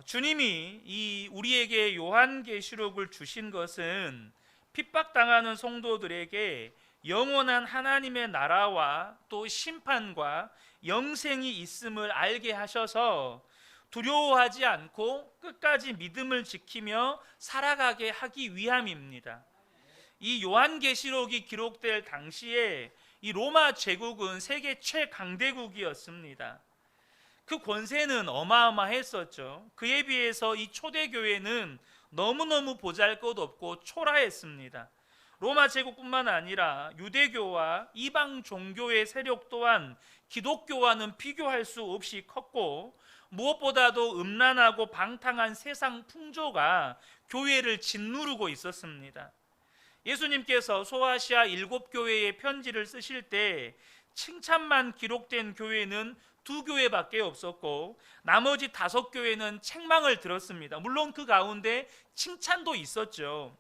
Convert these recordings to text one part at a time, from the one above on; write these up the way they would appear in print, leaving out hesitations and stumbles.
주님이 이 우리에게 요한계시록을 주신 것은 핍박당하는 성도들에게 영원한 하나님의 나라와 또 심판과 영생이 있음을 알게 하셔서 두려워하지 않고 끝까지 믿음을 지키며 살아가게 하기 위함입니다. 이 요한계시록이 기록될 당시에 이 로마 제국은 세계 최강대국이었습니다. 그 권세는 어마어마했었죠. 그에 비해서 이 초대교회는 너무너무 보잘것없고 초라했습니다. 로마 제국뿐만 아니라 유대교와 이방 종교의 세력 또한 기독교와는 비교할 수 없이 컸고, 무엇보다도 음란하고 방탕한 세상 풍조가 교회를 짓누르고 있었습니다. 예수님께서 소아시아 7교회의 편지를 쓰실 때 칭찬만 기록된 교회는 2교회밖에 없었고, 나머지 5교회는 책망을 들었습니다. 물론 그 가운데 칭찬도 있었죠.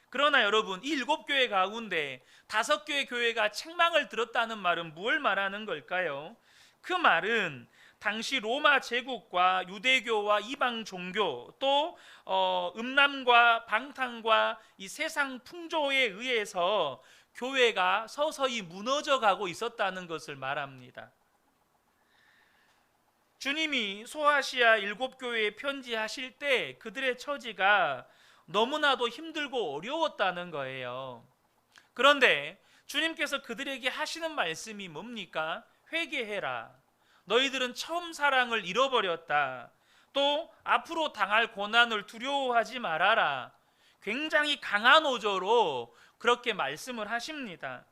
그러나 여러분, 이 7교회 가운데 5교회 교회가 책망을 들었다는 말은 무엇을 말하는 걸까요? 그 말은 당시 로마 제국과 유대교와 이방 종교, 또 음란과 방탕과 이 세상 풍조에 의해서 교회가 서서히 무너져 가고 있었다는 것을 말합니다. 주님이 소아시아 7교회에 편지하실 때 그들의 처지가 너무나도 힘들고 어려웠다는 거예요. 그런데 주님께서 그들에게 하시는 말씀이 뭡니까? 회개해라. 너희들은 처음 사랑을 잃어버렸다. 또 앞으로 당할 고난을 두려워하지 말아라. 굉장히 강한 어조로 그렇게 말씀을 하십니다.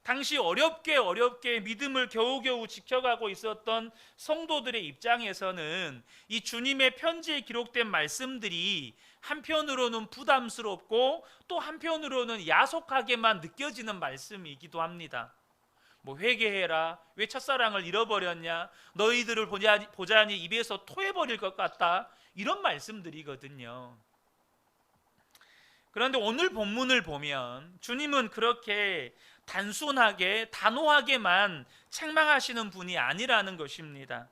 당시 어렵게 믿음을 겨우겨우 지켜가고 있었던 성도들의 입장에서는 이 주님의 편지에 기록된 말씀들이 한편으로는 부담스럽고 또 한편으로는 야속하게만 느껴지는 말씀이기도 합니다. 뭐 회개해라, 왜 첫사랑을 잃어버렸냐, 너희들을 보자니 입에서 토해버릴 것 같다, 이런 말씀들이거든요. 그런데 오늘 본문을 보면 주님은 그렇게 단순하게 단호하게만 책망하시는 분이 아니라는 것입니다.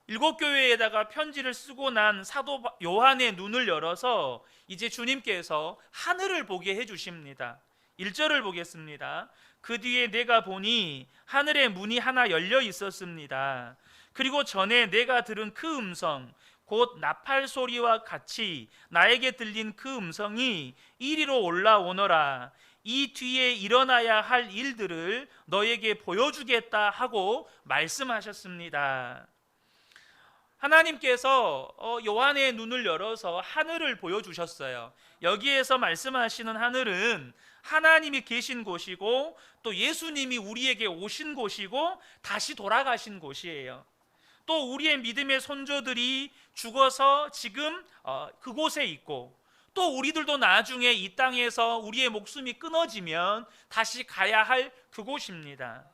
7교회에다가 편지를 쓰고 난 사도 요한의 눈을 열어서 이제 주님께서 하늘을 보게 해주십니다. 1절을 보겠습니다. 그 뒤에 내가 보니 하늘의 문이 하나 열려 있었습니다. 그리고 전에 내가 들은 그 음성, 곧 나팔 소리와 같이 나에게 들린 그 음성이 이리로 올라오너라. 이 뒤에 일어나야 할 일들을 너에게 보여주겠다 하고 말씀하셨습니다. 하나님께서 요한의 눈을 열어서 하늘을 보여주셨어요. 여기에서 말씀하시는 하늘은 하나님이 계신 곳이고 또 예수님이 우리에게 오신 곳이고 다시 돌아가신 곳이에요. 또 우리의 믿음의 손조들이 죽어서 지금 그곳에 있고, 또 우리들도 나중에 이 땅에서 우리의 목숨이 끊어지면 다시 가야 할 그곳입니다.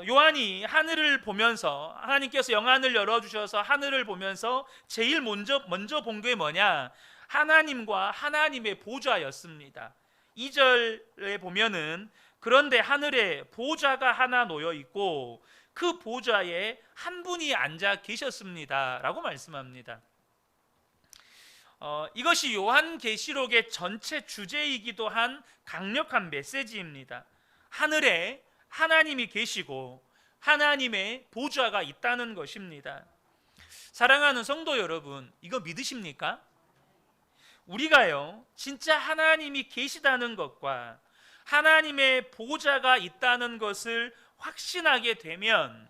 요한이 하늘을 보면서, 하나님께서 영안을 열어주셔서 하늘을 보면서 제일 먼저 본 게 뭐냐? 하나님과 하나님의 보좌였습니다. 2절에 보면은 그런데 하늘에 보좌가 하나 놓여 있고 그 보좌에 한 분이 앉아 계셨습니다 라고 말씀합니다. 이것이 요한계시록의 전체 주제이기도 한 강력한 메시지입니다. 하늘에 하나님이 계시고 하나님의 보좌가 있다는 것입니다. 사랑하는 성도 여러분, 이거 믿으십니까? 우리가요, 진짜 하나님이 계시다는 것과 하나님의 보좌가 있다는 것을 확신하게 되면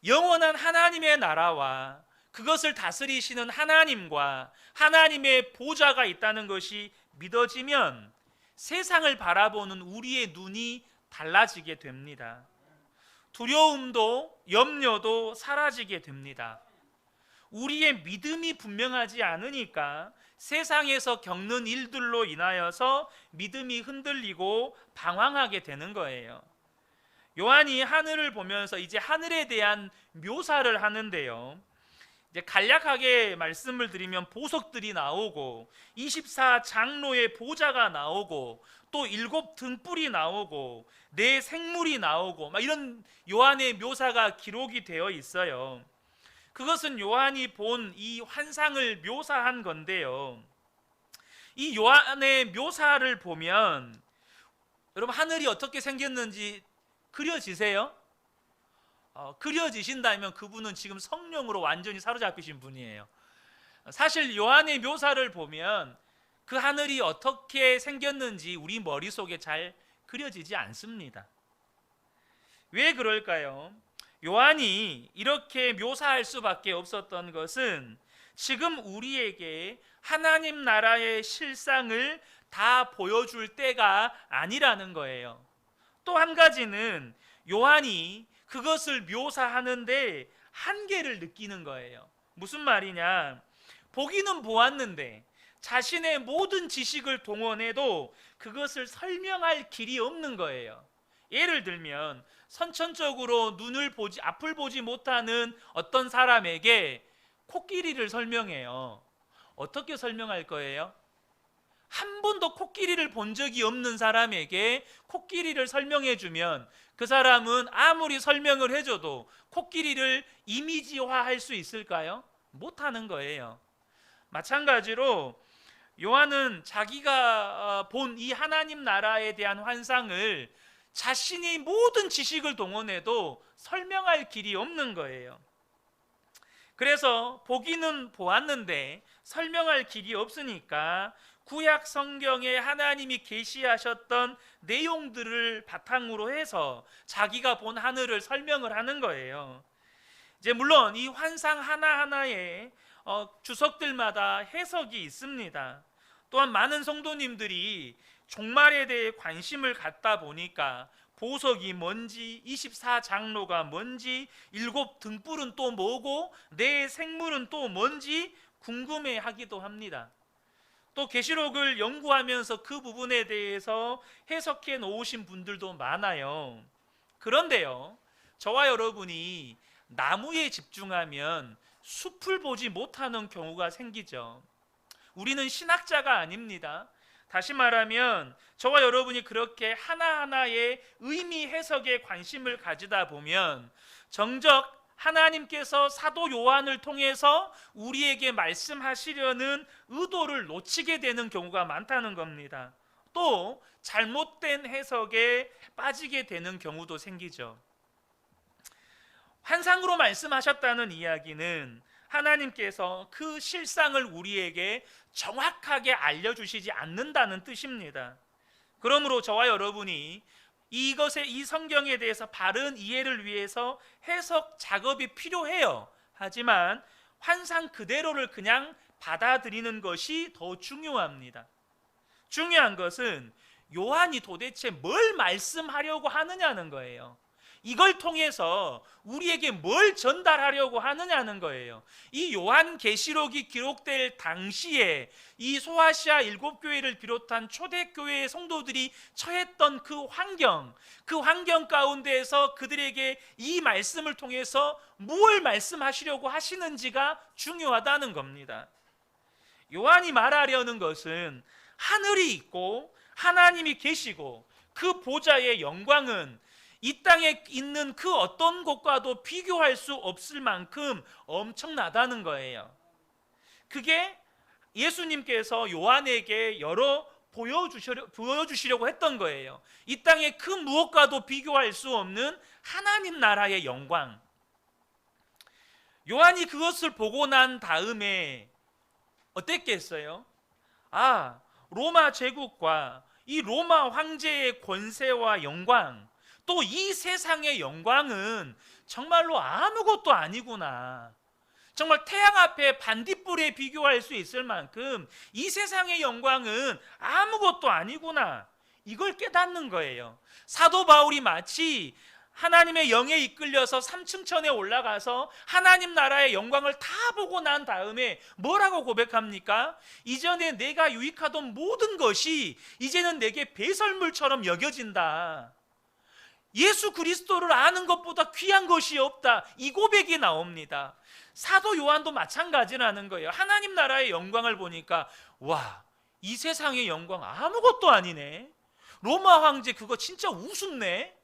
영원한 하나님의 나라와 그것을 다스리시는 하나님과 하나님의 보좌가 있다는 것이 믿어지면 세상을 바라보는 우리의 눈이 달라지게 됩니다. 두려움도 염려도 사라지게 됩니다. 우리의 믿음이 분명하지 않으니까 세상에서 겪는 일들로 인하여서 믿음이 흔들리고 방황하게 되는 거예요. 요한이 하늘을 보면서 이제 하늘에 대한 묘사를 하는데요, 이제 간략하게 말씀을 드리면 보석들이 나오고 24장로의 보좌가 나오고 또 7 등불이 나오고 4 생물이 나오고 막 이런 요한의 묘사가 기록이 되어 있어요. 그것은 요한이 본 이 환상을 묘사한 건데요. 이 요한의 묘사를 보면 여러분 하늘이 어떻게 생겼는지 그려지세요? 그려지신다면 그분은 지금 성령으로 완전히 사로잡히신 분이에요. 사실 요한의 묘사를 보면 그 하늘이 어떻게 생겼는지 우리 머릿속에 잘 그려지지 않습니다. 왜 그럴까요? 요한이 이렇게 묘사할 수밖에 없었던 것은 지금 우리에게 하나님 나라의 실상을 다 보여줄 때가 아니라는 거예요. 또 한 가지는 요한이 그것을 묘사하는데 한계를 느끼는 거예요. 무슨 말이냐? 보기는 보았는데 자신의 모든 지식을 동원해도 그것을 설명할 길이 없는 거예요. 예를 들면 선천적으로 앞을 보지 못하는 어떤 사람에게 코끼리를 설명해요. 어떻게 설명할 거예요? 한 번도 코끼리를 본 적이 없는 사람에게 코끼리를 설명해 주면 그 사람은 아무리 설명을 해줘도 코끼리를 이미지화할 수 있을까요? 못하는 거예요. 마찬가지로 요한은 자기가 본 이 하나님 나라에 대한 환상을 자신이 모든 지식을 동원해도 설명할 길이 없는 거예요. 그래서 보기는 보았는데 설명할 길이 없으니까 구약 성경에 하나님이 계시하셨던 내용들을 바탕으로 해서 자기가 본 하늘을 설명을 하는 거예요. 이제 물론 이 환상 하나하나에 주석들마다 해석이 있습니다. 또한 많은 성도님들이 종말에 대해 관심을 갖다 보니까 보석이 뭔지, 24장로가 뭔지, 7 등불은 또 뭐고, 내 생물은 또 뭔지 궁금해하기도 합니다. 또 계시록을 연구하면서 그 부분에 대해서 해석해 놓으신 분들도 많아요. 그런데요, 저와 여러분이 나무에 집중하면 숲을 보지 못하는 경우가 생기죠. 우리는 신학자가 아닙니다. 다시 말하면 저와 여러분이 그렇게 하나하나의 의미 해석에 관심을 가지다 보면 정작 하나님께서 사도 요한을 통해서 우리에게 말씀하시려는 의도를 놓치게 되는 경우가 많다는 겁니다. 또 잘못된 해석에 빠지게 되는 경우도 생기죠. 환상으로 말씀하셨다는 이야기는 하나님께서 그 실상을 우리에게 정확하게 알려주시지 않는다는 뜻입니다. 그러므로 저와 여러분이 이 성경에 대해서 바른 이해를 위해서 해석 작업이 필요해요. 하지만 환상 그대로를 그냥 받아들이는 것이 더 중요합니다. 중요한 것은 요한이 도대체 뭘 말씀하려고 하느냐는 거예요. 이걸 통해서 우리에게 뭘 전달하려고 하느냐는 거예요. 이 요한계시록이 기록될 당시에 이 소아시아 7교회를 비롯한 초대교회의 성도들이 처했던 그 환경 가운데에서 그들에게 이 말씀을 통해서 무엇을 말씀하시려고 하시는지가 중요하다는 겁니다. 요한이 말하려는 것은 하늘이 있고 하나님이 계시고 그 보좌의 영광은 이 땅에 있는 그 어떤 곳과도 비교할 수 없을 만큼 엄청나다는 거예요. 그게 예수님께서 요한에게 보여주시려고 했던 거예요. 이 땅의 그 무엇과도 비교할 수 없는 하나님 나라의 영광. 요한이 그것을 보고 난 다음에 어땠겠어요? 로마 제국과 이 로마 황제의 권세와 영광, 또 이 세상의 영광은 정말로 아무것도 아니구나. 정말 태양 앞에 반딧불에 비교할 수 있을 만큼 이 세상의 영광은 아무것도 아니구나. 이걸 깨닫는 거예요. 사도 바울이 마치 하나님의 영에 이끌려서 3층천에 올라가서 하나님 나라의 영광을 다 보고 난 다음에 뭐라고 고백합니까? 이전에 내가 유익하던 모든 것이 이제는 내게 배설물처럼 여겨진다. 예수 그리스도를 아는 것보다 귀한 것이 없다. 이 고백이 나옵니다. 사도 요한도 마찬가지라는 거예요. 하나님 나라의 영광을 보니까 이 세상의 영광 아무것도 아니네. 로마 황제 그거 진짜 우습네.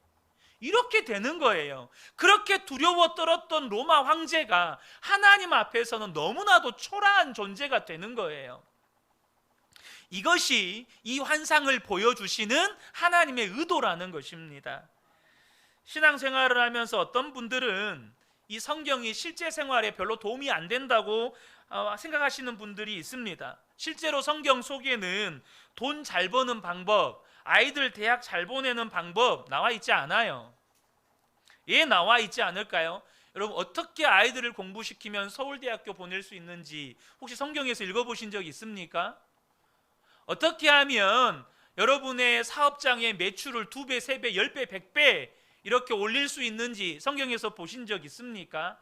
이렇게 되는 거예요. 그렇게 두려워 떨었던 로마 황제가 하나님 앞에서는 너무나도 초라한 존재가 되는 거예요. 이것이 이 환상을 보여주시는 하나님의 의도라는 것입니다. 신앙생활을 하면서 어떤 분들은 이 성경이 실제 생활에 별로 도움이 안 된다고 생각하시는 분들이 있습니다. 실제로 성경 속에는 돈 잘 버는 방법, 아이들 대학 잘 보내는 방법 나와 있지 않아요. 예, 나와 있지 않을까요? 여러분, 어떻게 아이들을 공부시키면 서울대학교 보낼 수 있는지 혹시 성경에서 읽어보신 적 있습니까? 어떻게 하면 여러분의 사업장의 매출을 2배, 3배, 10배, 100배 이렇게 올릴 수 있는지 성경에서 보신 적 있습니까?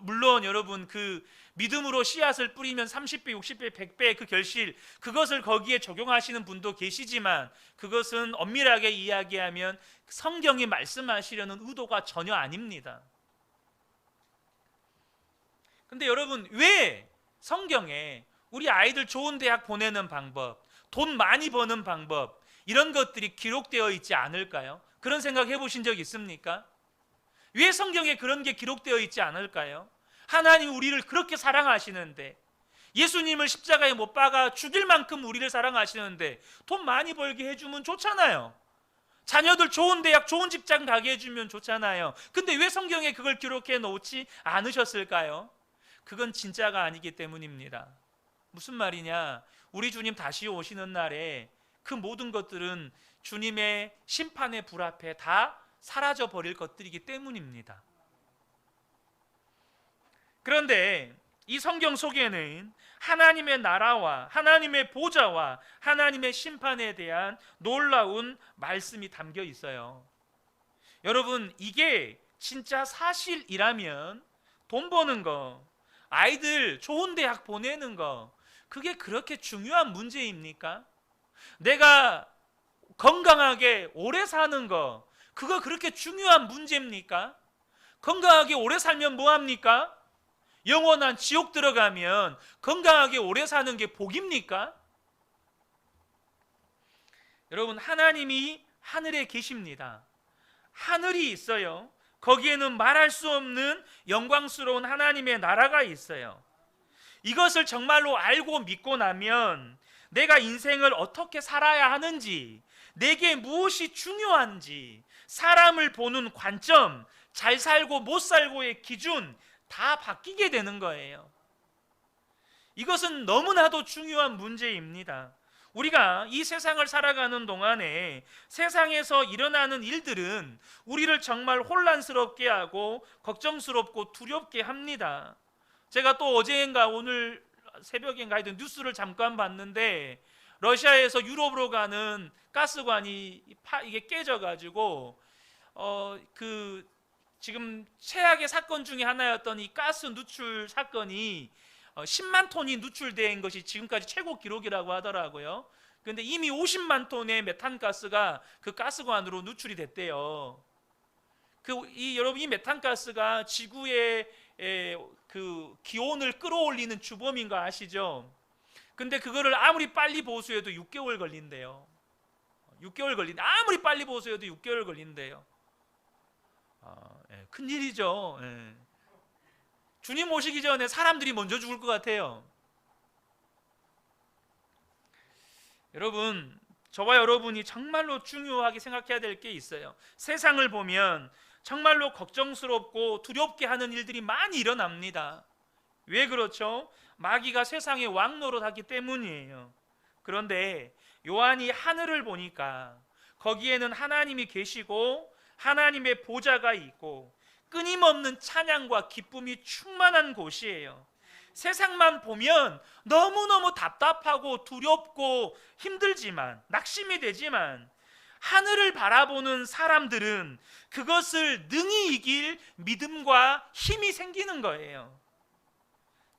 물론 여러분, 그 믿음으로 씨앗을 뿌리면 30배, 60배, 100배 그 결실, 그것을 거기에 적용하시는 분도 계시지만 그것은 엄밀하게 이야기하면 성경이 말씀하시려는 의도가 전혀 아닙니다. 근데 여러분, 왜 성경에 우리 아이들 좋은 대학 보내는 방법, 돈 많이 버는 방법, 이런 것들이 기록되어 있지 않을까요? 그런 생각 해보신 적 있습니까? 왜 성경에 그런 게 기록되어 있지 않을까요? 하나님 우리를 그렇게 사랑하시는데, 예수님을 십자가에 못 박아 죽일 만큼 우리를 사랑하시는데 돈 많이 벌게 해주면 좋잖아요. 자녀들 좋은 대학, 좋은 직장 가게 해주면 좋잖아요. 근데 왜 성경에 그걸 기록해 놓지 않으셨을까요? 그건 진짜가 아니기 때문입니다. 무슨 말이냐? 우리 주님 다시 오시는 날에 그 모든 것들은 주님의 심판의 불 앞에 다 사라져 버릴 것들이기 때문입니다. 그런데 이 성경 속에는 하나님의 나라와 하나님의 보좌와 하나님의 심판에 대한 놀라운 말씀이 담겨 있어요. 여러분, 이게 진짜 사실이라면 돈 버는 거, 아이들 좋은 대학 보내는 거, 그게 그렇게 중요한 문제입니까? 내가 건강하게 오래 사는 거, 그거 그렇게 중요한 문제입니까? 건강하게 오래 살면 뭐합니까? 영원한 지옥 들어가면 건강하게 오래 사는 게 복입니까? 여러분, 하나님이 하늘에 계십니다. 하늘이 있어요. 거기에는 말할 수 없는 영광스러운 하나님의 나라가 있어요. 이것을 정말로 알고 믿고 나면 내가 인생을 어떻게 살아야 하는지, 내게 무엇이 중요한지, 사람을 보는 관점, 잘 살고 못 살고의 기준 다 바뀌게 되는 거예요. 이것은 너무나도 중요한 문제입니다. 우리가 이 세상을 살아가는 동안에 세상에서 일어나는 일들은 우리를 정말 혼란스럽게 하고 걱정스럽고 두렵게 합니다. 제가 또 어제인가 오늘 새벽인가 하여튼 뉴스를 잠깐 봤는데, 러시아에서 유럽으로 가는 가스관이 이게 깨져가지고 지금 최악의 사건 중에 하나였던 이 가스 누출 사건이 10만 톤이 누출된 것이 지금까지 최고 기록이라고 하더라고요. 그런데 이미 50만 톤의 메탄가스가 그 가스관으로 누출이 됐대요. 여러분, 이 메탄가스가 지구의 그 기온을 끌어올리는 주범인 거 아시죠? 근데 그거를 아무리 빨리 보수해도 6개월 걸린대요. 6개월 걸린대. 아무리 빨리 보수해도 6개월 걸린대요. 큰일이죠. 주님 오시기 전에 사람들이 먼저 죽을 것 같아요. 여러분, 저와 여러분이 정말로 중요하게 생각해야 될 게 있어요. 세상을 보면 정말로 걱정스럽고 두렵게 하는 일들이 많이 일어납니다. 왜 그렇죠? 마귀가 세상의 왕노릇하기 때문이에요. 그런데 요한이 하늘을 보니까 거기에는 하나님이 계시고 하나님의 보좌가 있고 끊임없는 찬양과 기쁨이 충만한 곳이에요. 세상만 보면 너무너무 답답하고 두렵고 힘들지만, 낙심이 되지만, 하늘을 바라보는 사람들은 그것을 능히 이길 믿음과 힘이 생기는 거예요.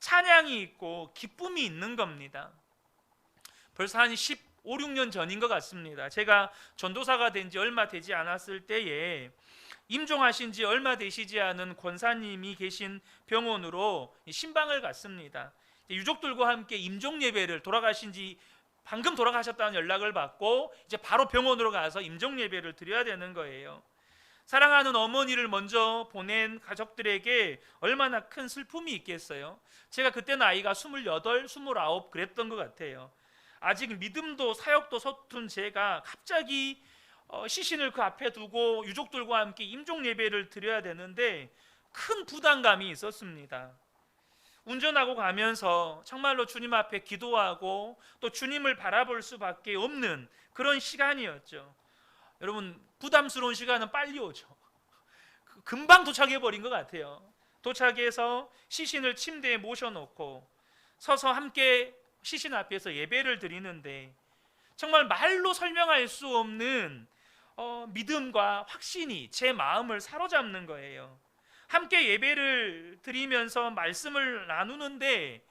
찬양이 있고 기쁨이 있는 겁니다. 벌써 한 15, 16년 전인 것 같습니다. 제가 전도사가 된 지 얼마 되지 않았을 때에 임종하신 지 얼마 되시지 않은 권사님이 계신 병원으로 신방을 갔습니다. 유족들과 함께 임종 예배를, 돌아가신 지 방금 돌아가셨다는 연락을 받고 이제 바로 병원으로 가서 임종 예배를 드려야 되는 거예요. 사랑하는 어머니를 먼저 보낸 가족들에게 얼마나 큰 슬픔이 있겠어요. 제가 그때 나이가 28, 29 그랬던 것 같아요. 아직 믿음도 사역도 서툰 제가 갑자기 시신을 그 앞에 두고 유족들과 함께 임종 예배를 드려야 되는데 큰 부담감이 있었습니다. 운전하고 가면서 정말로 주님 앞에 기도하고 또 주님을 바라볼 수밖에 없는 그런 시간이었죠. 여러분, 부담스러운 시간은 빨리 오죠. 금방 도착해 버린 것 같아요. 도착해서 시신을 침대에 모셔놓고 서서 함께 시신 앞에서 예배를 드리는데 정말 말로 설명할 수 없는 믿음과 확신이 제 마음을 사로잡는 거예요. 함께 예배를 드리면서 말씀을 나누는데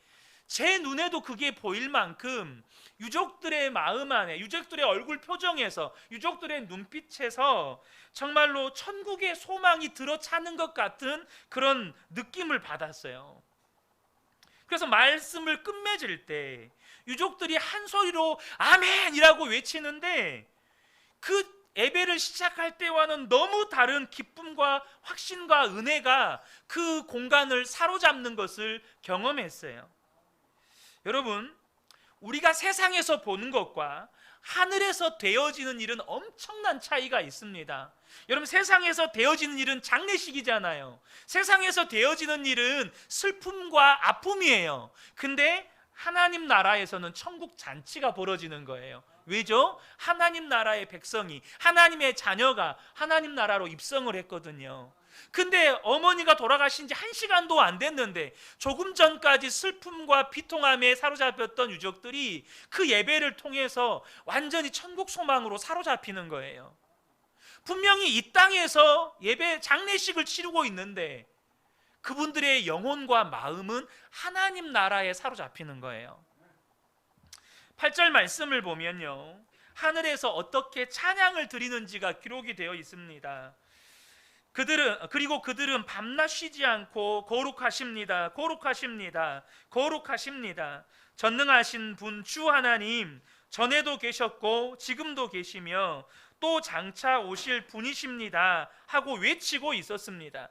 제 눈에도 그게 보일 만큼 유족들의 마음 안에, 유족들의 얼굴 표정에서, 유족들의 눈빛에서 정말로 천국의 소망이 들어차는 것 같은 그런 느낌을 받았어요. 그래서 말씀을 끝맺을 때 유족들이 한 소리로 아멘이라고 외치는데 그 예배를 시작할 때와는 너무 다른 기쁨과 확신과 은혜가 그 공간을 사로잡는 것을 경험했어요. 여러분, 우리가 세상에서 보는 것과 하늘에서 되어지는 일은 엄청난 차이가 있습니다. 여러분, 세상에서 되어지는 일은 장례식이잖아요. 세상에서 되어지는 일은 슬픔과 아픔이에요. 근데 하나님 나라에서는 천국 잔치가 벌어지는 거예요. 왜죠? 하나님 나라의 백성이, 하나님의 자녀가 하나님 나라로 입성을 했거든요. 근데 어머니가 돌아가신 지 1시간도 안 됐는데 조금 전까지 슬픔과 비통함에 사로잡혔던 유족들이 그 예배를 통해서 완전히 천국 소망으로 사로잡히는 거예요. 분명히 이 땅에서 예배 장례식을 치르고 있는데 그분들의 영혼과 마음은 하나님 나라에 사로잡히는 거예요. 8절 말씀을 보면요, 하늘에서 어떻게 찬양을 드리는지가 기록이 되어 있습니다. 그들은 밤낮 쉬지 않고 거룩하십니다. 거룩하십니다. 거룩하십니다. 전능하신 분 주 하나님, 전에도 계셨고 지금도 계시며 또 장차 오실 분이십니다 하고 외치고 있었습니다.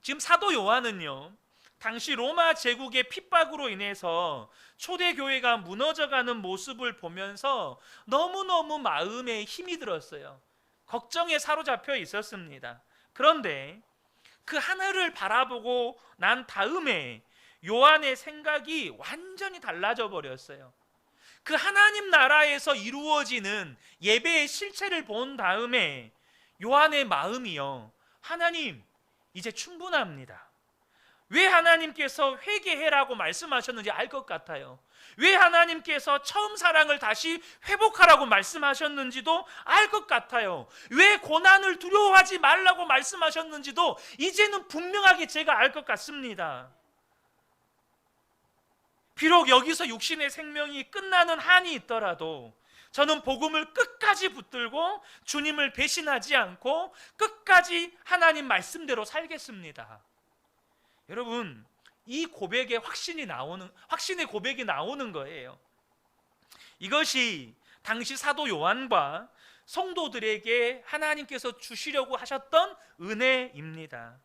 지금 사도 요한은요, 당시 로마 제국의 핍박으로 인해서 초대교회가 무너져가는 모습을 보면서 너무너무 마음에 힘이 들었어요. 걱정에 사로잡혀 있었습니다. 그런데 그 하늘을 바라보고 난 다음에 요한의 생각이 완전히 달라져 버렸어요. 그 하나님 나라에서 이루어지는 예배의 실체를 본 다음에 요한의 마음이요, 하나님, 이제 충분합니다. 왜 하나님께서 회개해라고 말씀하셨는지 알 것 같아요. 왜 하나님께서 처음 사랑을 다시 회복하라고 말씀하셨는지도 알 것 같아요. 왜 고난을 두려워하지 말라고 말씀하셨는지도 이제는 분명하게 제가 알 것 같습니다. 비록 여기서 육신의 생명이 끝나는 한이 있더라도 저는 복음을 끝까지 붙들고 주님을 배신하지 않고 끝까지 하나님 말씀대로 살겠습니다. 여러분, 이 고백에 확신의 고백이 나오는 거예요. 이것이 당시 사도 요한과 성도들에게 하나님께서 주시려고 하셨던 은혜입니다.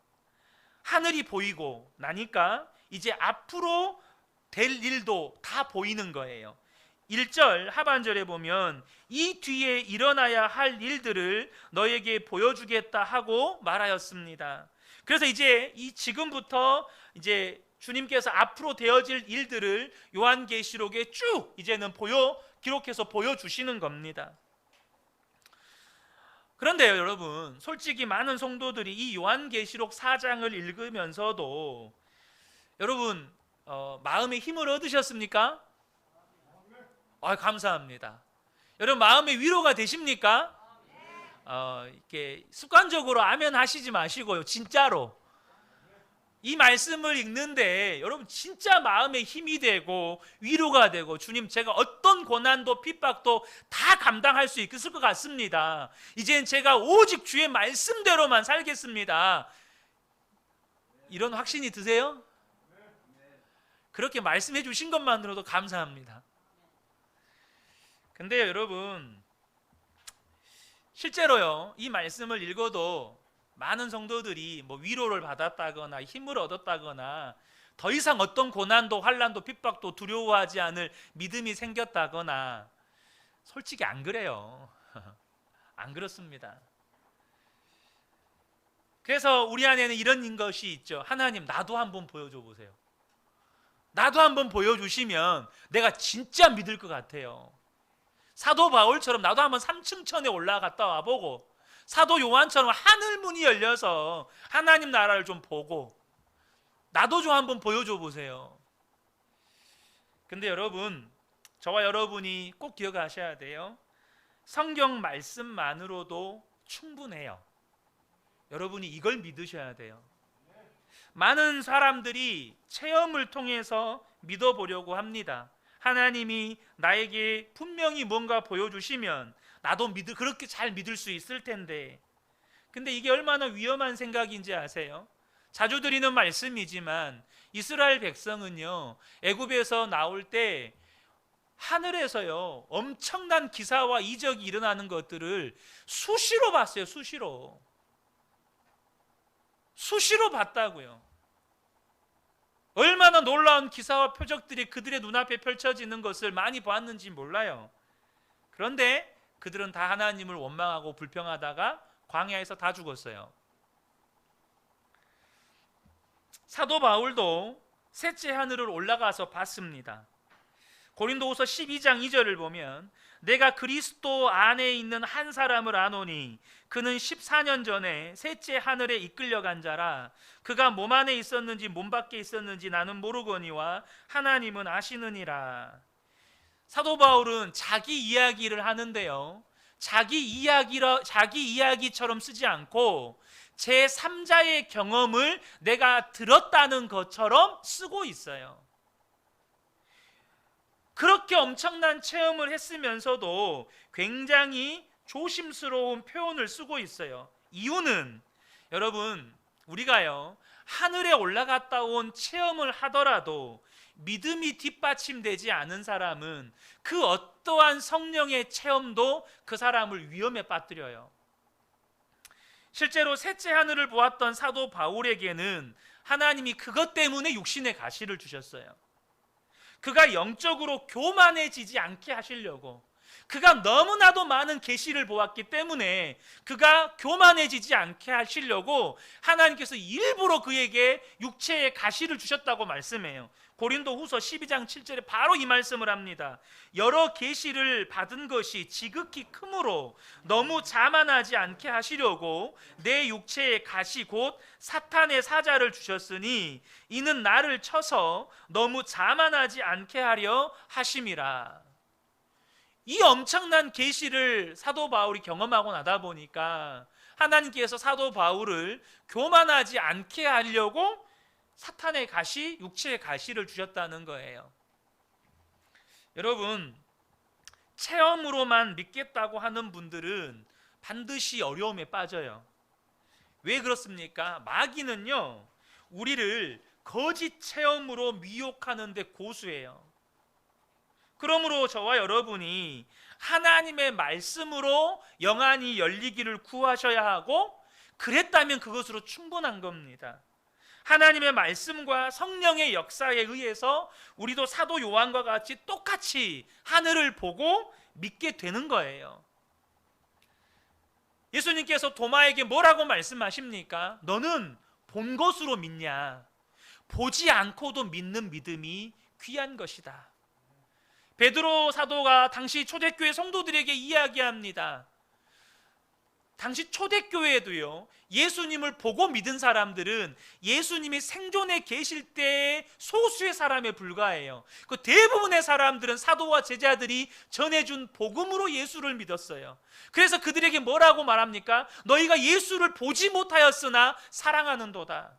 하늘이 보이고 나니까 이제 앞으로 될 일도 다 보이는 거예요. 1절 하반절에 보면 이 뒤에 일어나야 할 일들을 너에게 보여주겠다 하고 말하였습니다. 그래서 이제 지금부터 이제 주님께서 앞으로 되어질 일들을 요한계시록에 쭉 이제는 기록해서 보여주시는 겁니다. 그런데요, 여러분, 솔직히 많은 성도들이 이 요한계시록 4장을 읽으면서도 여러분 마음에 힘을 얻으셨습니까? 감사합니다. 여러분, 마음의 위로가 되십니까? 이렇게 습관적으로 아멘 하시지 마시고요, 진짜로 이 말씀을 읽는데 여러분 진짜 마음에 힘이 되고 위로가 되고, 주님, 제가 어떤 고난도 핍박도 다 감당할 수 있을 것 같습니다. 이젠 제가 오직 주의 말씀대로만 살겠습니다. 이런 확신이 드세요? 그렇게 말씀해 주신 것만으로도 감사합니다. 근데 여러분, 실제로요, 이 말씀을 읽어도 많은 성도들이 뭐 위로를 받았다거나 힘을 얻었다거나 더 이상 어떤 고난도 환난도 핍박도 두려워하지 않을 믿음이 생겼다거나, 솔직히 안 그래요. 안 그렇습니다. 그래서 우리 안에는 이런 것이 있죠. 하나님, 나도 한번 보여줘 보세요. 나도 한번 보여주시면 내가 진짜 믿을 것 같아요. 사도 바울처럼 나도 한번 3층 천에 올라갔다 와보고, 사도 요한처럼 하늘 문이 열려서 하나님 나라를 좀 보고, 나도 좀 한번 보여줘 보세요. 근데 여러분, 저와 여러분이 꼭 기억하셔야 돼요. 성경 말씀만으로도 충분해요. 여러분이 이걸 믿으셔야 돼요. 많은 사람들이 체험을 통해서 믿어보려고 합니다. 하나님이 나에게 분명히 뭔가 보여주시면 나도 그렇게 잘 믿을 수 있을 텐데. 근데 이게 얼마나 위험한 생각인지 아세요? 자주 드리는 말씀이지만 이스라엘 백성은요, 애굽에서 나올 때 하늘에서요 엄청난 기사와 이적이 일어나는 것들을 수시로 봤어요. 수시로 봤다고요. 얼마나 놀라운 기사와 표적들이 그들의 눈앞에 펼쳐지는 것을 많이 보았는지 몰라요. 그런데 그들은 다 하나님을 원망하고 불평하다가 광야에서 다 죽었어요. 사도 바울도 셋째 하늘을 올라가서 봤습니다. 고린도후서 12장 2절을 보면, 내가 그리스도 안에 있는 한 사람을 아노니 그는 14년 전에 셋째 하늘에 이끌려간 자라. 그가 몸 안에 있었는지 몸 밖에 있었는지 나는 모르거니와 하나님은 아시느니라. 사도 바울은 자기 이야기를 하는데요, 자기 이야기처럼 쓰지 않고 제3자의 경험을 내가 들었다는 것처럼 쓰고 있어요. 그렇게 엄청난 체험을 했으면서도 굉장히 조심스러운 표현을 쓰고 있어요. 이유는 여러분, 우리가요 하늘에 올라갔다 온 체험을 하더라도 믿음이 뒷받침되지 않은 사람은 그 어떠한 성령의 체험도 그 사람을 위험에 빠뜨려요. 실제로 셋째 하늘을 보았던 사도 바울에게는 하나님이 그것 때문에 육신의 가시를 주셨어요. 그가 영적으로 교만해지지 않게 하시려고, 그가 너무나도 많은 계시를 보았기 때문에 그가 교만해지지 않게 하시려고 하나님께서 일부러 그에게 육체의 가시를 주셨다고 말씀해요. 고린도후서 12장 7절에 바로 이 말씀을 합니다. 여러 계시를 받은 것이 지극히 크므로 너무 자만하지 않게 하시려고 내 육체의 가시 곧 사탄의 사자를 주셨으니 이는 나를 쳐서 너무 자만하지 않게 하려 하심이라. 이 엄청난 계시를 사도 바울이 경험하고 나다 보니까 하나님께서 사도 바울을 교만하지 않게 하려고 사탄의 가시, 육체의 가시를 주셨다는 거예요. 여러분, 체험으로만 믿겠다고 하는 분들은 반드시 어려움에 빠져요. 왜 그렇습니까? 마귀는요, 우리를 거짓 체험으로 미혹하는 데 고수예요. 그러므로 저와 여러분이 하나님의 말씀으로 영안이 열리기를 구하셔야 하고, 그랬다면 그것으로 충분한 겁니다. 하나님의 말씀과 성령의 역사에 의해서 우리도 사도 요한과 같이 똑같이 하늘을 보고 믿게 되는 거예요. 예수님께서 도마에게 뭐라고 말씀하십니까? 너는 본 것으로 믿냐? 보지 않고도 믿는 믿음이 귀한 것이다. 베드로 사도가 당시 초대교회 성도들에게 이야기합니다. 당시 초대교회에도요, 예수님을 보고 믿은 사람들은 예수님이 생존에 계실 때의 소수의 사람에 불과해요. 그 대부분의 사람들은 사도와 제자들이 전해준 복음으로 예수를 믿었어요. 그래서 그들에게 뭐라고 말합니까? 너희가 예수를 보지 못하였으나 사랑하는도다.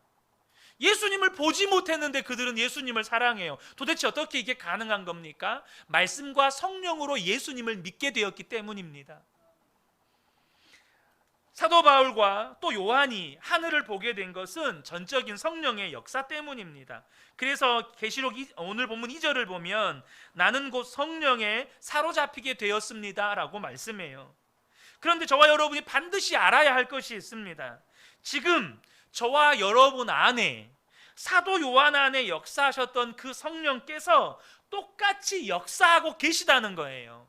예수님을 보지 못했는데 그들은 예수님을 사랑해요. 도대체 어떻게 이게 가능한 겁니까? 말씀과 성령으로 예수님을 믿게 되었기 때문입니다. 사도 바울과 또 요한이 하늘을 보게 된 것은 전적인 성령의 역사 때문입니다. 그래서 계시록 오늘 본문 2절을 보면 나는 곧 성령에 사로잡히게 되었습니다 라고 말씀해요. 그런데 저와 여러분이 반드시 알아야 할 것이 있습니다. 지금 저와 여러분 안에, 사도 요한 안에 역사하셨던 그 성령께서 똑같이 역사하고 계시다는 거예요.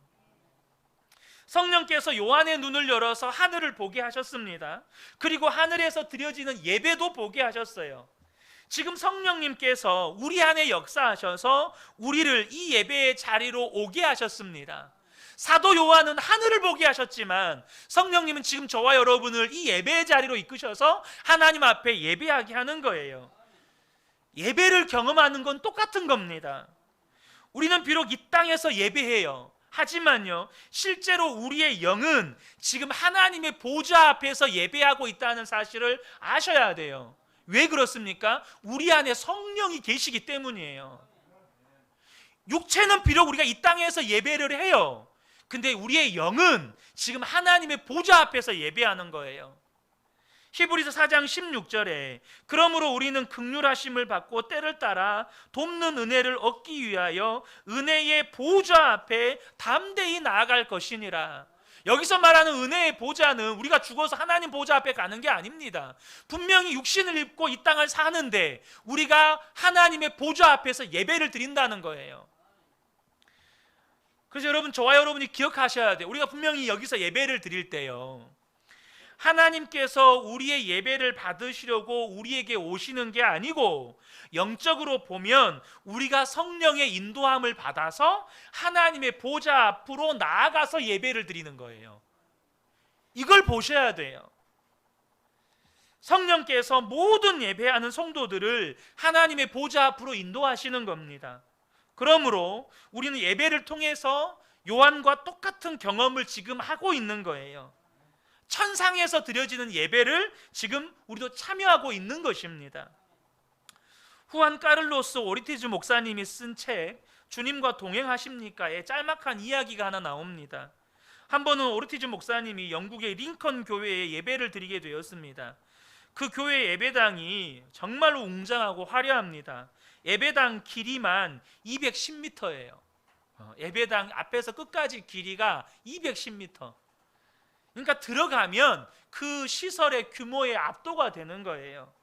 성령께서 요한의 눈을 열어서 하늘을 보게 하셨습니다. 그리고 하늘에서 드려지는 예배도 보게 하셨어요. 지금 성령님께서 우리 안에 역사하셔서 우리를 이 예배의 자리로 오게 하셨습니다. 사도 요한은 하늘을 보게 하셨지만 성령님은 지금 저와 여러분을 이 예배의 자리로 이끄셔서 하나님 앞에 예배하게 하는 거예요. 예배를 경험하는 건 똑같은 겁니다. 우리는 비록 이 땅에서 예배해요. 하지만요, 실제로 우리의 영은 지금 하나님의 보좌 앞에서 예배하고 있다는 사실을 아셔야 돼요. 왜 그렇습니까? 우리 안에 성령이 계시기 때문이에요. 육체는 비록 우리가 이 땅에서 예배를 해요. 근데 우리의 영은 지금 하나님의 보좌 앞에서 예배하는 거예요. 히브리서 4장 16절에 그러므로 우리는 긍휼하심을 받고 때를 따라 돕는 은혜를 얻기 위하여 은혜의 보좌 앞에 담대히 나아갈 것이니라. 여기서 말하는 은혜의 보좌는 우리가 죽어서 하나님 보좌 앞에 가는 게 아닙니다. 분명히 육신을 입고 이 땅을 사는데 우리가 하나님의 보좌 앞에서 예배를 드린다는 거예요. 그래서 여러분, 저와 여러분이 기억하셔야 돼요. 우리가 분명히 여기서 예배를 드릴 때요, 하나님께서 우리의 예배를 받으시려고 우리에게 오시는 게 아니고 영적으로 보면 우리가 성령의 인도함을 받아서 하나님의 보좌 앞으로 나아가서 예배를 드리는 거예요. 이걸 보셔야 돼요. 성령께서 모든 예배하는 성도들을 하나님의 보좌 앞으로 인도하시는 겁니다. 그러므로 우리는 예배를 통해서 요한과 똑같은 경험을 지금 하고 있는 거예요. 천상에서 드려지는 예배를 지금 우리도 참여하고 있는 것입니다. 후안 까를로스 오리티즈 목사님이 쓴 책 주님과 동행하십니까에 짤막한 이야기가 하나 나옵니다. 한 번은 오리티즈 목사님이 영국의 링컨 교회에 예배를 드리게 되었습니다. 그 교회 예배당이 정말로 웅장하고 화려합니다. 예배당 길이만 210m예요. 예배당 앞에서 끝까지 길이가 210m. 그러니까 들어가면 그 시설의 규모에 압도가 되는 거예요.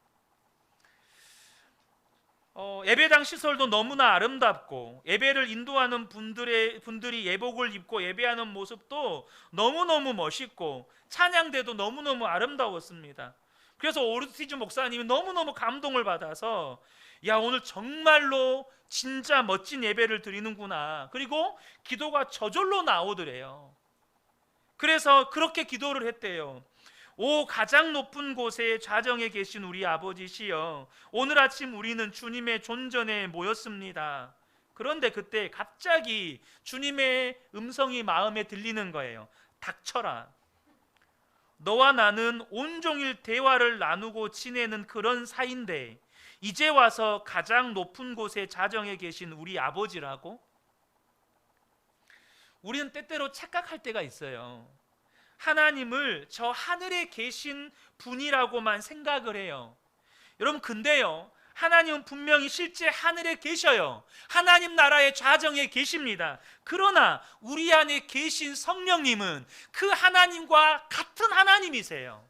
예배당 시설도 너무나 아름답고 예배를 인도하는 분들이 예복을 입고 예배하는 모습도 너무너무 멋있고 찬양대도 너무너무 아름다웠습니다. 그래서 오르티즈 목사님이 너무너무 감동을 받아서 야, 오늘 정말로 진짜 멋진 예배를 드리는구나. 그리고 기도가 저절로 나오더래요. 그래서 그렇게 기도를 했대요. 오 가장 높은 곳에 좌정에 계신 우리 아버지시여, 오늘 아침 우리는 주님의 존전에 모였습니다. 그런데 그때 갑자기 주님의 음성이 마음에 들리는 거예요. 닥쳐라. 너와 나는 온종일 대화를 나누고 지내는 그런 사이인데 이제 와서 가장 높은 곳에 좌정에 계신 우리 아버지라고? 우리는 때때로 착각할 때가 있어요. 하나님을 저 하늘에 계신 분이라고만 생각을 해요. 여러분, 근데요, 하나님은 분명히 실제 하늘에 계셔요. 하나님 나라의 좌정에 계십니다. 그러나 우리 안에 계신 성령님은 그 하나님과 같은 하나님이세요.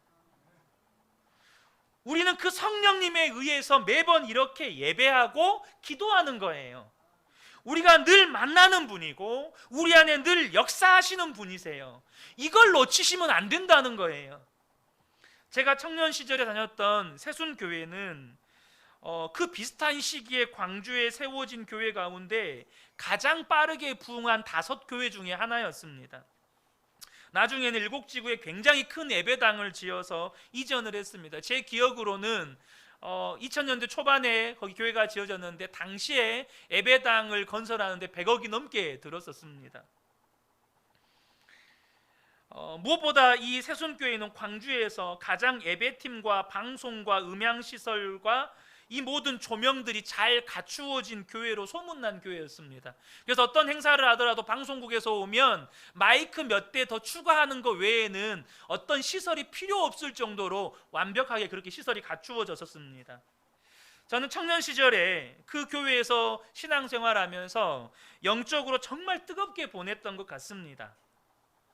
우리는 그 성령님에 의해서 매번 이렇게 예배하고 기도하는 거예요. 우리가 늘 만나는 분이고 우리 안에 늘 역사하시는 분이세요. 이걸 놓치시면 안 된다는 거예요. 제가 청년 시절에 다녔던 세순교회는 그 비슷한 시기에 광주에 세워진 교회 가운데 가장 빠르게 부흥한 5교회 중에 하나였습니다. 나중에는 7지구에 굉장히 큰 예배당을 지어서 이전을 했습니다. 제 기억으로는 2000년대 초반에 거기 교회가 지어졌는데 당시에 예배당을 건설하는데 100억이 넘게 들었었습니다. 무엇보다 이 세순교회는 광주에서 가장 예배팀과 방송과 음향시설과 이 모든 조명들이 잘 갖추어진 교회로 소문난 교회였습니다. 그래서 어떤 행사를 하더라도 방송국에서 오면 마이크 몇 대 더 추가하는 것 외에는 어떤 시설이 필요 없을 정도로 완벽하게 그렇게 시설이 갖추어졌었습니다. 저는 청년 시절에 그 교회에서 신앙생활하면서 영적으로 정말 뜨겁게 보냈던 것 같습니다.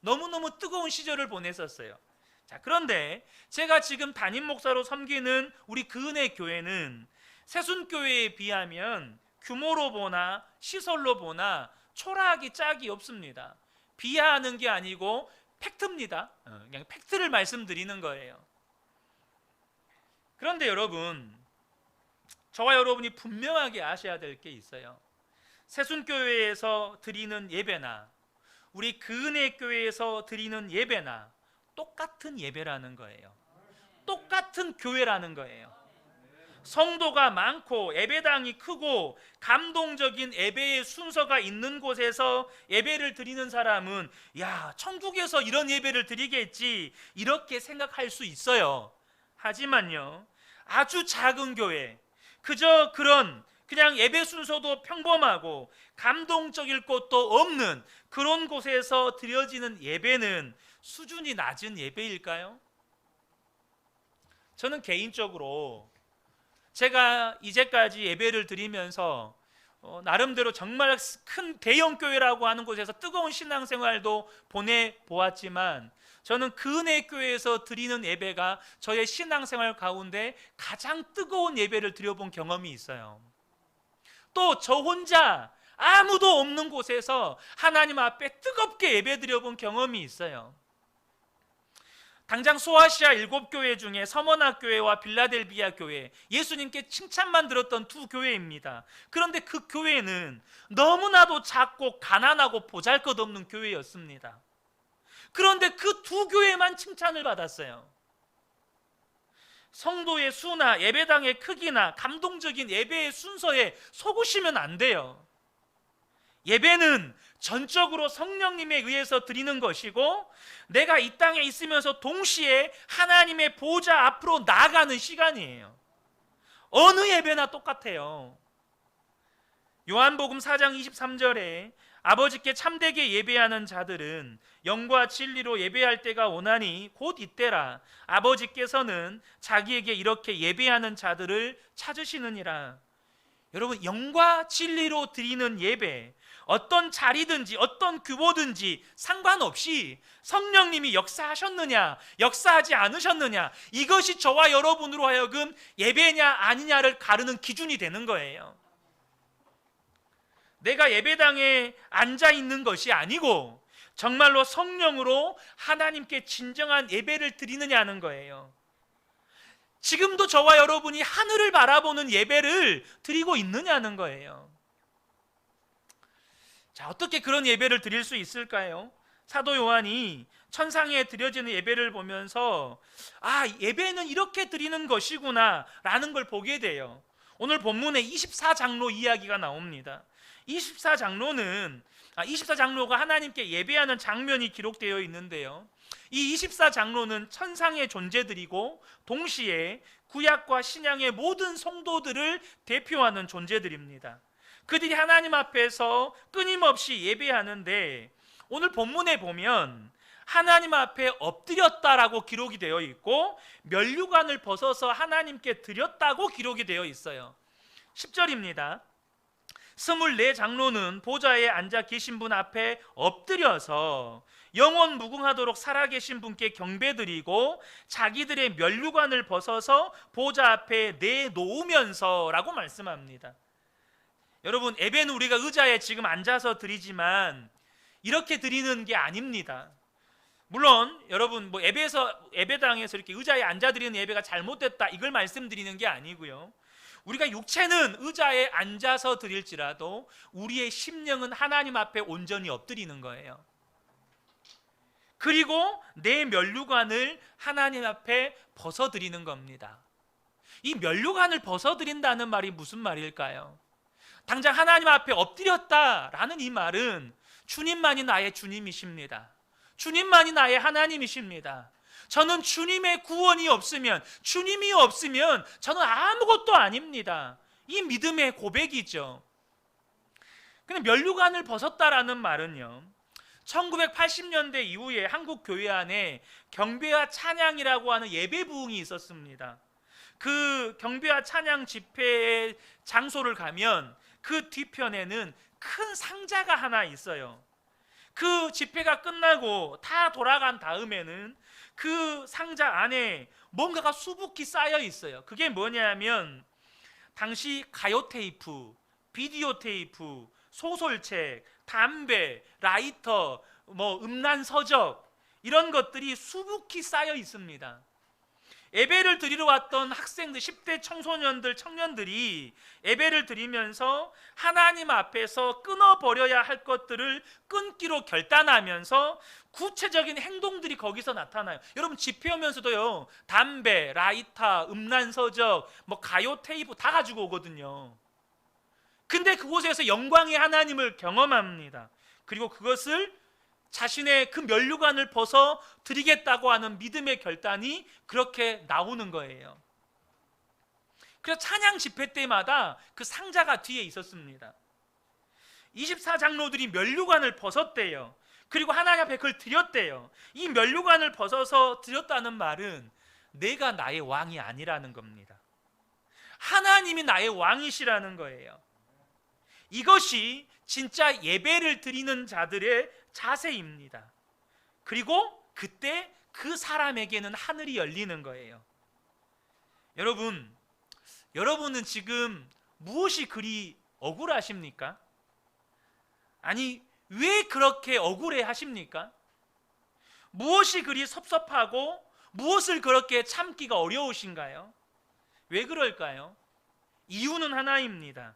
너무너무 뜨거운 시절을 보냈었어요. 자, 그런데 제가 지금 담임 목사로 섬기는 우리 그은혜 교회는 새순교회에 비하면 규모로 보나 시설로 보나 초라하기 짝이 없습니다. 비하하는 게 아니고 팩트입니다. 그냥 팩트를 말씀드리는 거예요. 그런데 여러분, 저와 여러분이 분명하게 아셔야 될 게 있어요. 새순교회에서 드리는 예배나 우리 그은혜 교회에서 드리는 예배나 똑같은 예배라는 거예요. 똑같은 교회라는 거예요. 성도가 많고 예배당이 크고 감동적인 예배의 순서가 있는 곳에서 예배를 드리는 사람은 야, 천국에서 이런 예배를 드리겠지 이렇게 생각할 수 있어요. 하지만요, 아주 작은 교회, 그저 그냥 예배 순서도 평범하고 감동적일 것도 없는 그런 곳에서 드려지는 예배는 수준이 낮은 예배일까요? 저는 개인적으로 제가 이제까지 예배를 드리면서 나름대로 정말 큰 대형 교회라고 하는 곳에서 뜨거운 신앙생활도 보내보았지만 저는 그은혜 교회에서 드리는 예배가 저의 신앙생활 가운데 가장 뜨거운 예배를 드려본 경험이 있어요. 또 저 혼자 아무도 없는 곳에서 하나님 앞에 뜨겁게 예배 드려본 경험이 있어요. 당장 소아시아 7교회 중에 서머나 교회와 빌라델비아 교회, 예수님께 칭찬만 들었던 두 교회입니다. 그런데 그 교회는 너무나도 작고 가난하고 보잘것없는 교회였습니다. 그런데 그 두 교회만 칭찬을 받았어요. 성도의 수나 예배당의 크기나 감동적인 예배의 순서에 속으시면 안 돼요. 예배는 전적으로 성령님에 의해서 드리는 것이고 내가 이 땅에 있으면서 동시에 하나님의 보좌 앞으로 나아가는 시간이에요. 어느 예배나 똑같아요. 요한복음 4장 23절에 아버지께 참되게 예배하는 자들은 영과 진리로 예배할 때가 오나니 곧 이때라. 아버지께서는 자기에게 이렇게 예배하는 자들을 찾으시느니라. 여러분, 영과 진리로 드리는 예배, 어떤 자리든지 어떤 규모든지 상관없이 성령님이 역사하셨느냐 역사하지 않으셨느냐, 이것이 저와 여러분으로 하여금 예배냐 아니냐를 가르는 기준이 되는 거예요. 내가 예배당에 앉아 있는 것이 아니고 정말로 성령으로 하나님께 진정한 예배를 드리느냐는 거예요. 지금도 저와 여러분이 하늘을 바라보는 예배를 드리고 있느냐는 거예요. 자, 어떻게 그런 예배를 드릴 수 있을까요? 사도 요한이 천상에 드려지는 예배를 보면서 예배는 이렇게 드리는 것이구나 라는 걸 보게 돼요. 오늘 본문에 24장로 이야기가 나옵니다. 24장로가 하나님께 예배하는 장면이 기록되어 있는데요, 이 24장로는 천상의 존재들이고 동시에 구약과 신약의 모든 성도들을 대표하는 존재들입니다. 그들이 하나님 앞에서 끊임없이 예배하는데 오늘 본문에 보면 하나님 앞에 엎드렸다라고 기록이 되어 있고 면류관을 벗어서 하나님께 드렸다고 기록이 되어 있어요. 10절입니다. 24장로는 보좌에 앉아 계신 분 앞에 엎드려서 영원 무궁하도록 살아계신 분께 경배드리고 자기들의 면류관을 벗어서 보좌 앞에 내놓으면서 라고 말씀합니다. 여러분, 예배는 우리가 의자에 지금 앉아서 드리지만 이렇게 드리는 게 아닙니다. 물론 여러분, 예배당에서 이렇게 의자에 앉아 드리는 예배가 잘못됐다 이걸 말씀드리는 게 아니고요, 우리가 육체는 의자에 앉아서 드릴지라도 우리의 심령은 하나님 앞에 온전히 엎드리는 거예요. 그리고 내 면류관을 하나님 앞에 벗어드리는 겁니다. 이 면류관을 벗어드린다는 말이 무슨 말일까요? 당장 하나님 앞에 엎드렸다라는 이 말은 주님만이 나의 주님이십니다. 주님만이 나의 하나님이십니다. 저는 주님의 구원이 없으면, 주님이 없으면 저는 아무것도 아닙니다. 이 믿음의 고백이죠. 근데 면류관을 벗었다라는 말은요, 1980년대 이후에 한국 교회 안에 경배와 찬양이라고 하는 예배 부흥이 있었습니다. 그 경배와 찬양 집회의 장소를 가면 그 뒤편에는 큰 상자가 하나 있어요. 그 집회가 끝나고 다 돌아간 다음에는 그 상자 안에 뭔가가 수북히 쌓여 있어요. 그게 뭐냐면 당시 가요 테이프, 비디오 테이프, 소설책, 담배, 라이터, 음란 서적, 이런 것들이 수북히 쌓여 있습니다. 예배를 드리러 왔던 학생들, 10대 청소년들, 청년들이 예배를 드리면서 하나님 앞에서 끊어버려야 할 것들을 끊기로 결단하면서 구체적인 행동들이 거기서 나타나요. 여러분, 집회 오면서도요, 담배, 라이터, 음란서적, 가요 테이프 다 가지고 오거든요. 근데 그곳에서 영광의 하나님을 경험합니다. 그리고 그것을 자신의 그 면류관을 벗어 드리겠다고 하는 믿음의 결단이 그렇게 나오는 거예요. 그래서 찬양 집회 때마다 그 상자가 뒤에 있었습니다. 24장로들이 면류관을 벗었대요. 그리고 하나님 앞에 그걸 드렸대요. 이 면류관을 벗어서 드렸다는 말은 내가 나의 왕이 아니라는 겁니다. 하나님이 나의 왕이시라는 거예요. 이것이 진짜 예배를 드리는 자들의 자세입니다. 그리고 그때 그 사람에게는 하늘이 열리는 거예요. 여러분은 지금 무엇이 그리 억울하십니까? 아니, 왜 그렇게 억울해 하십니까? 무엇이 그리 섭섭하고 무엇을 그렇게 참기가 어려우신가요? 왜 그럴까요? 이유는 하나입니다.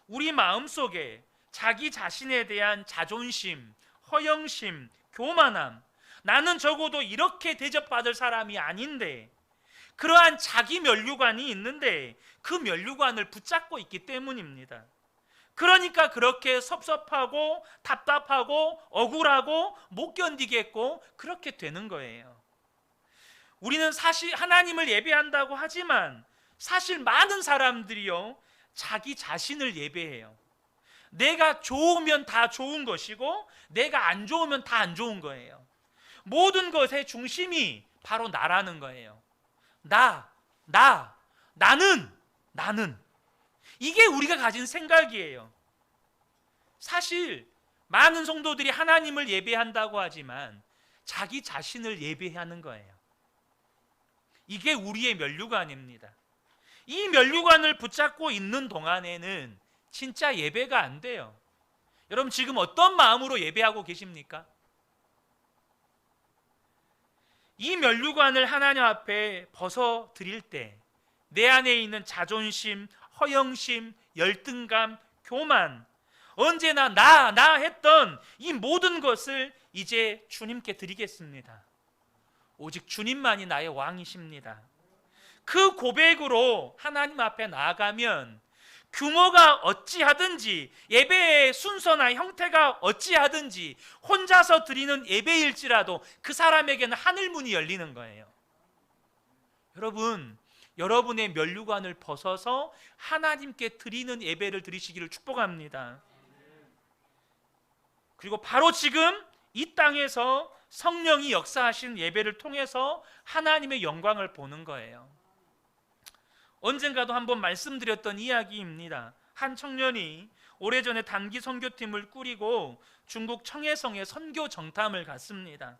우리 마음속에 자기 자신에 대한 자존심, 허영심, 교만함, 나는 적어도 이렇게 대접받을 사람이 아닌데, 그러한 자기 면류관이 있는데 그 면류관을 붙잡고 있기 때문입니다. 그러니까 그렇게 섭섭하고 답답하고 억울하고 못 견디겠고 그렇게 되는 거예요. 우리는 사실 하나님을 예배한다고 하지만 사실 많은 사람들이요, 자기 자신을 예배해요. 내가 좋으면 다 좋은 것이고 내가 안 좋으면 다 안 좋은 거예요. 모든 것의 중심이 바로 나라는 거예요. 나는 이게 우리가 가진 생각이에요. 사실 많은 성도들이 하나님을 예배한다고 하지만 자기 자신을 예배하는 거예요. 이게 우리의 면류관입니다. 이 면류관을 붙잡고 있는 동안에는 진짜 예배가 안 돼요. 여러분, 지금 어떤 마음으로 예배하고 계십니까? 이 면류관을 하나님 앞에 벗어 드릴 때 내 안에 있는 자존심, 허영심, 열등감, 교만, 언제나 나 했던 이 모든 것을 이제 주님께 드리겠습니다. 오직 주님만이 나의 왕이십니다. 그 고백으로 하나님 앞에 나아가면 규모가 어찌하든지, 예배의 순서나 형태가 어찌하든지, 혼자서 드리는 예배일지라도 그 사람에게는 하늘문이 열리는 거예요. 여러분의 면류관을 벗어서 하나님께 드리는 예배를 드리시기를 축복합니다. 그리고 바로 지금 이 땅에서 성령이 역사하신 예배를 통해서 하나님의 영광을 보는 거예요. 언젠가도 한번 말씀드렸던 이야기입니다. 한 청년이 오래전에 단기 선교팀을 꾸리고 중국 청해성에 선교 정탐을 갔습니다.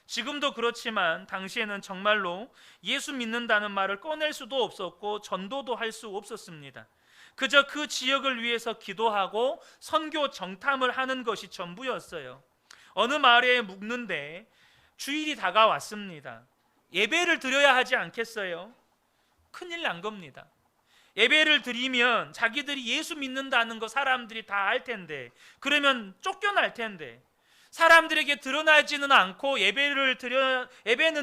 지금도 그렇지만 당시에는 정말로 예수 믿는다는 말을 꺼낼 수도 없었고 전도도 할 수 없었습니다. 그저 그 지역을 위해서 기도하고 선교 정탐을 하는 것이 전부였어요. 어느 마을에 묵는데 주일이 다가왔습니다. 예배를 드려야 하지 않겠어요? 큰일 난 겁니다. 예배를 드리면 자기들이 예수 믿는다는 거 사람들이 다 알 텐데, 그러면 쫓겨날 텐데, 사람들에게 드러나지는 않고 예배는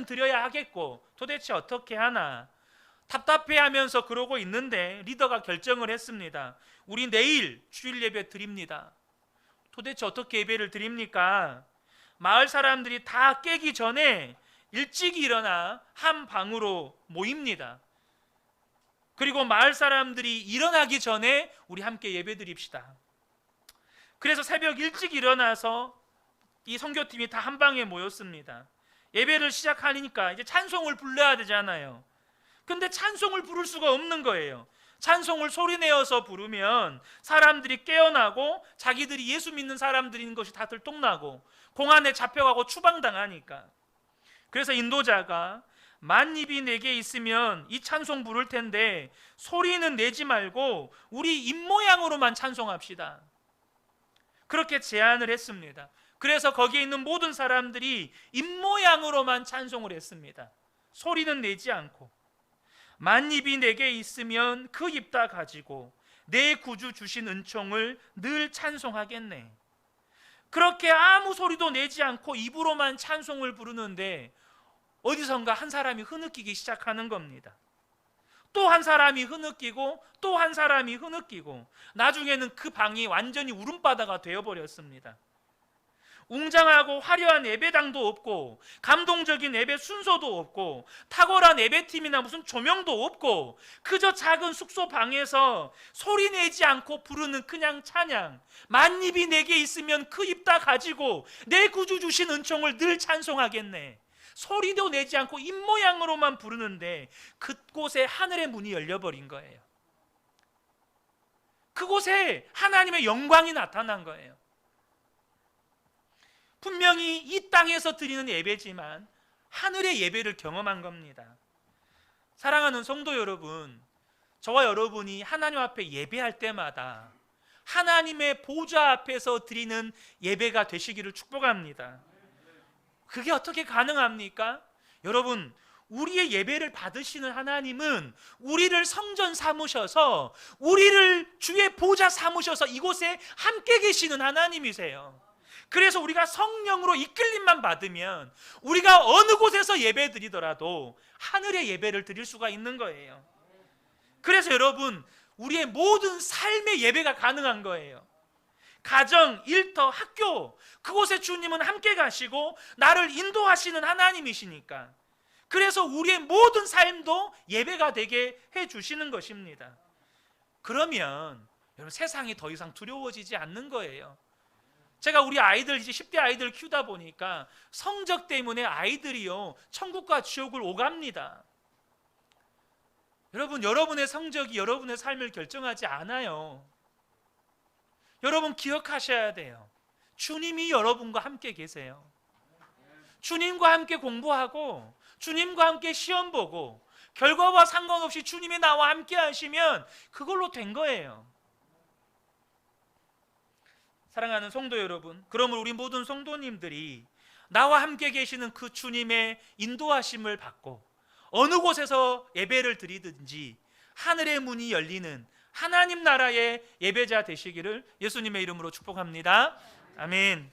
드려야 하겠고 도대체 어떻게 하나 답답해하면서 그러고 있는데 리더가 결정을 했습니다. 우리 내일 주일 예배 드립니다. 도대체 어떻게 예배를 드립니까? 마을 사람들이 다 깨기 전에 일찍 일어나 한 방으로 모입니다. 그리고 마을 사람들이 일어나기 전에 우리 함께 예배 드립시다. 그래서 새벽 일찍 일어나서 이 선교팀이 다 한 방에 모였습니다. 예배를 시작하니까 이제 찬송을 불러야 되잖아요. 근데 찬송을 부를 수가 없는 거예요. 찬송을 소리내어서 부르면 사람들이 깨어나고 자기들이 예수 믿는 사람들인 것이 다 들통나고 공안에 잡혀가고 추방당하니까. 그래서 인도자가 만입이 내게 있으면 이 찬송 부를 텐데 소리는 내지 말고 우리 입모양으로만 찬송합시다. 그렇게 제안을 했습니다. 그래서 거기에 있는 모든 사람들이 입모양으로만 찬송을 했습니다. 소리는 내지 않고. 만입이 내게 있으면 그 입 다 가지고 내 구주 주신 은총을 늘 찬송하겠네. 그렇게 아무 소리도 내지 않고 입으로만 찬송을 부르는데 어디선가 한 사람이 흐느끼기 시작하는 겁니다. 또 한 사람이 흐느끼고 또 한 사람이 흐느끼고 나중에는 그 방이 완전히 울음바다가 되어버렸습니다. 웅장하고 화려한 예배당도 없고 감동적인 예배 순서도 없고 탁월한 예배팀이나 무슨 조명도 없고 그저 작은 숙소 방에서 소리 내지 않고 부르는 그냥 찬양, 만입이 내게 있으면 그 입 다 가지고 내 구주 주신 은총을 늘 찬송하겠네. 소리도 내지 않고 입모양으로만 부르는데 그곳에 하늘의 문이 열려버린 거예요. 그곳에 하나님의 영광이 나타난 거예요. 분명히 이 땅에서 드리는 예배지만 하늘의 예배를 경험한 겁니다. 사랑하는 성도 여러분, 저와 여러분이 하나님 앞에 예배할 때마다 하나님의 보좌 앞에서 드리는 예배가 되시기를 축복합니다. 그게 어떻게 가능합니까? 여러분, 우리의 예배를 받으시는 하나님은 우리를 성전 삼으셔서 우리를 주의 보좌 삼으셔서 이곳에 함께 계시는 하나님이세요. 그래서 우리가 성령으로 이끌림만 받으면 우리가 어느 곳에서 예배 드리더라도 하늘의 예배를 드릴 수가 있는 거예요. 그래서 여러분, 우리의 모든 삶의 예배가 가능한 거예요. 가정, 일터, 학교, 그곳에 주님은 함께 가시고 나를 인도하시는 하나님이시니까. 그래서 우리의 모든 삶도 예배가 되게 해주시는 것입니다. 그러면 여러분, 세상이 더 이상 두려워지지 않는 거예요. 제가 우리 아이들, 이제 10대 아이들 키우다 보니까 성적 때문에 아이들이요 천국과 지옥을 오갑니다. 여러분, 여러분의 성적이 여러분의 삶을 결정하지 않아요. 여러분 기억하셔야 돼요. 주님이 여러분과 함께 계세요. 주님과 함께 공부하고 주님과 함께 시험 보고 결과와 상관없이 주님이 나와 함께 하시면 그걸로 된 거예요. 사랑하는 성도 여러분, 그러므로 우리 모든 성도님들이 나와 함께 계시는 그 주님의 인도하심을 받고 어느 곳에서 예배를 드리든지 하늘의 문이 열리는 하나님 나라의 예배자 되시기를 예수님의 이름으로 축복합니다. 아멘.